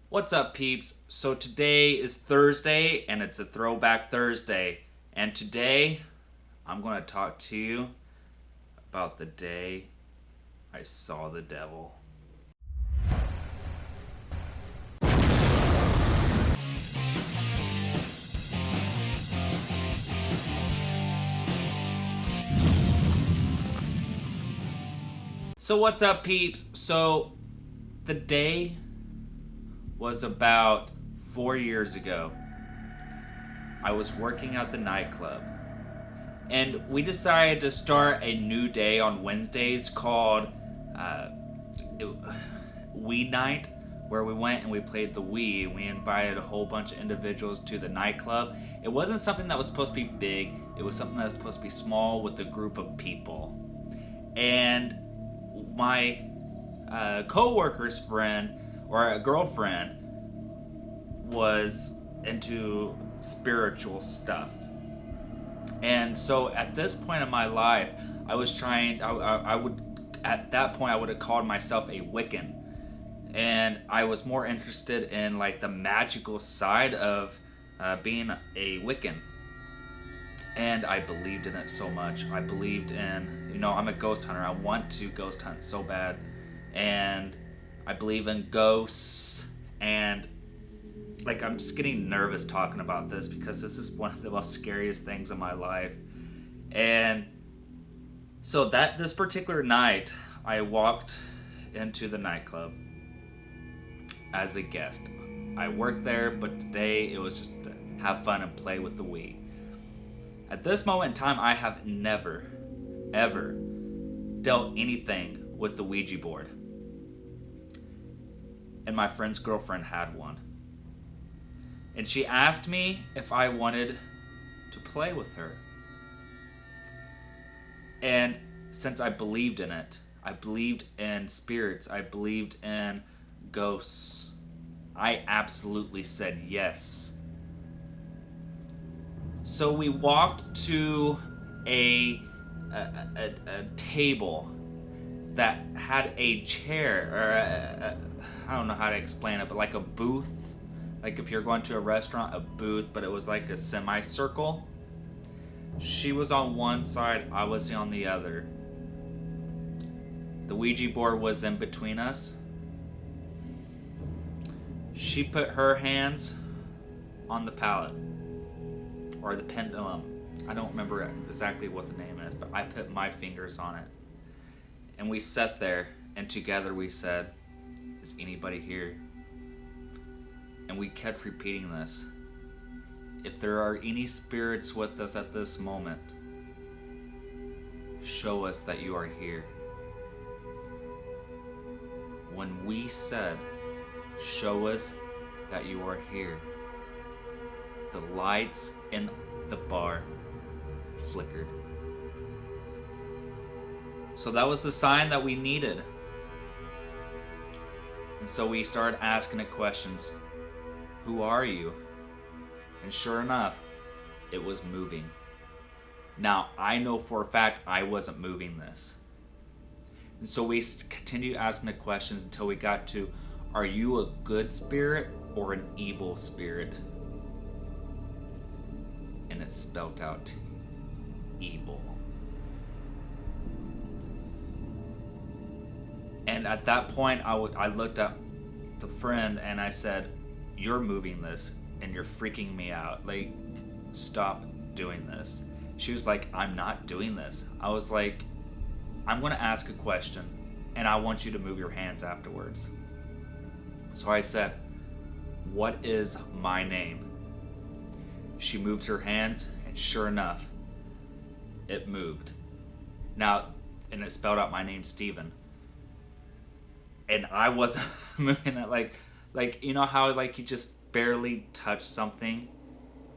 What's up, peeps? So today is Thursday, and it's a Throwback Thursday. And today, I'm going to talk to you about the day I saw the devil. So what's up, peeps? So the day was about 4 years ago. I was working at the nightclub, and we decided to start a new day on Wednesdays called Wii Night, where we went and we played the Wii. We invited a whole bunch of individuals to the nightclub. It wasn't something that was supposed to be big. It was something that was supposed to be small with a group of people. And my co-worker's friend or a girlfriend was into spiritual stuff. And so at this point in my life, I would, at that point, I would have called myself a Wiccan. And I was more interested in like the magical side of being a Wiccan. And I believed in it so much. I believed in, I'm a ghost hunter. I want to ghost hunt so bad. And I believe in ghosts. And like, I'm just getting nervous talking about this because this is one of the most scariest things in my life. And so this particular night, I walked into the nightclub as a guest. I worked there, but today it was just to have fun and play with the Wii. At this moment in time, I have never, ever dealt anything with the Ouija board. And my friend's girlfriend had one. And she asked me if I wanted to play with her. And since I believed in it, I believed in spirits, I believed in ghosts, I absolutely said yes. So we walked to a table that had a chair, or I don't know how to explain it, but like a booth. Like if you're going to a restaurant, a booth, but it was like a semicircle. She was on one side, I was on the other. The Ouija board was in between us. She put her hands on the pallet, or the pendulum. I don't remember exactly what the name is, but I put my fingers on it. And we sat there, and together we said, "Is anybody here?" And we kept repeating this. If there are any spirits with us at this moment, show us that you are here. When we said, show us that you are here, the lights in the bar flickered. So that was the sign that we needed. And so we started asking it questions. Who are you? And sure enough, it was moving. Now, I know for a fact I wasn't moving this. And so we continued asking the questions until we got to, are you a good spirit or an evil spirit? And it spelled out evil. And at that point, I looked at the friend and I said, "You're moving this and you're freaking me out. Like, stop doing this." She was like, "I'm not doing this." I was like, "I'm going to ask a question and I want you to move your hands afterwards." So I said, "What is my name?" She moved her hands and sure enough, it moved. Now, and it spelled out my name, Steven. And I wasn't moving that like you know how like you just barely touch something?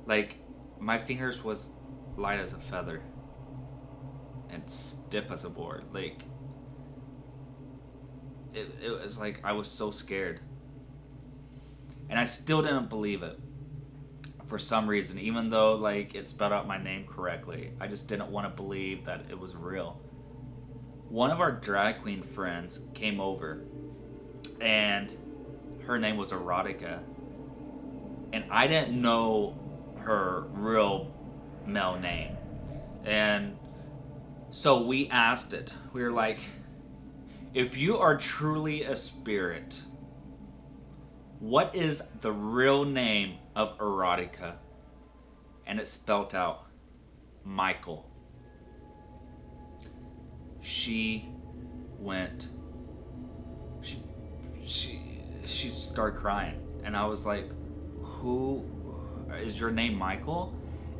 Like my fingers was light as a feather and stiff as a board. Like it was like I was so scared. And I still didn't believe it for some reason, even though like it spelled out my name correctly. I just didn't want to believe that it was real. One of our drag queen friends came over and her name was Erotica. And I didn't know her real male name. And so we asked it. We were like, if you are truly a spirit, what is the real name of Erotica? And it spelled out Michael. She went, she started crying. And I was like, who, is your name Michael?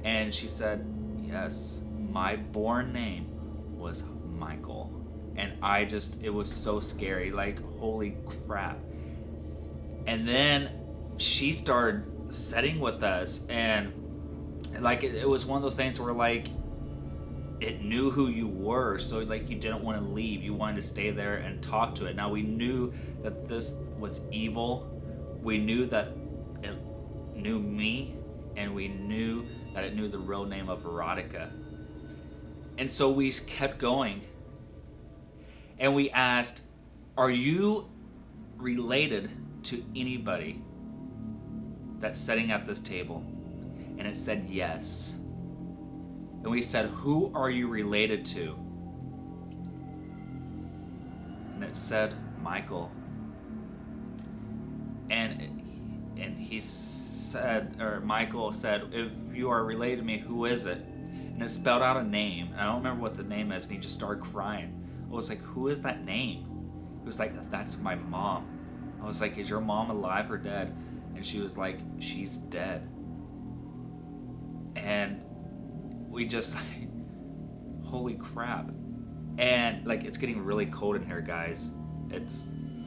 And she said, yes, my born name was Michael. And it was so scary, like, holy crap. And then she started sitting with us, and like it was one of those things where like it knew who you were, so like you didn't want to leave, you wanted to stay there and talk to it. Now we knew that this was evil, we knew that it knew me, and we knew that it knew the real name of Erotica. And so we kept going, and we asked, are you related to anybody that's sitting at this table? And it said yes. And we said, who are you related to? And it said Michael. And he said, or Michael said, if you are related to me, who is it? And it spelled out a name, and I don't remember what the name is, and he just started crying. I was like, who is that name? He was like, that's my mom. I was like, is your mom alive or dead? And she was like, she's dead. And we just like, holy crap. And like, it's getting really cold in here, guys.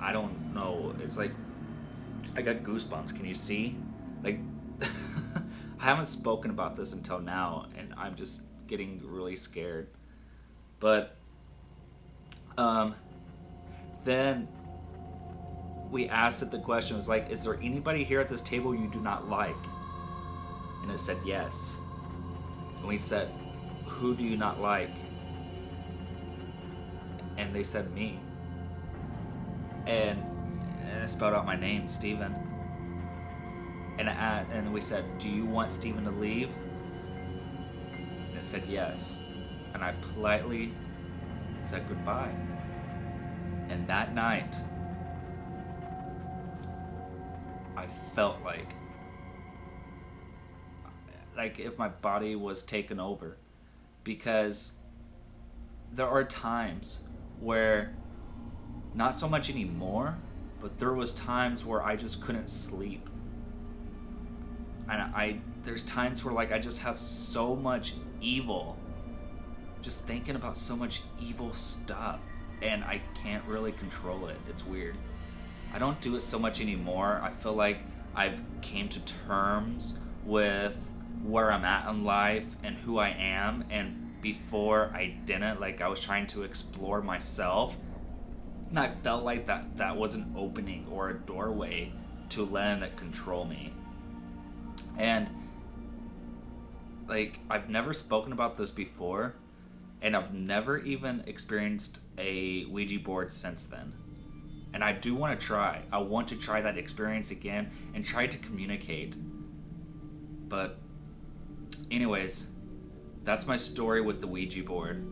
I don't know, it's like, I got goosebumps, can you see? Like, I haven't spoken about this until now, and I'm just getting really scared. But, then we asked it the question, it was like, is there anybody here at this table you do not like? And it said yes. And we said, who do you not like? And they said me. And it spelled out my name, Stephen. And we said, do you want Stephen to leave? And it said yes. And I politely said goodbye. And that night, I felt like if my body was taken over, because there are times where, not so much anymore, but there was times where I just couldn't sleep, and there's times where like I just have so much evil, just thinking about so much evil stuff, and I can't really control it. It's weird. I don't do it so much anymore. I feel like I've came to terms with where I'm at in life and who I am, and before I didn't. Like, I was trying to explore myself, and I felt like that was an opening or a doorway to letting it control me. And like, I've never spoken about this before, and I've never even experienced a Ouija board since then. And I do want to try. I want to try that experience again and try to communicate. But anyways, that's my story with the Ouija board.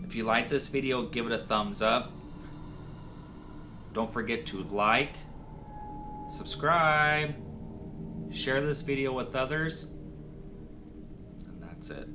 If you like this video, give it a thumbs up. Don't forget to like, subscribe, share this video with others, and that's it.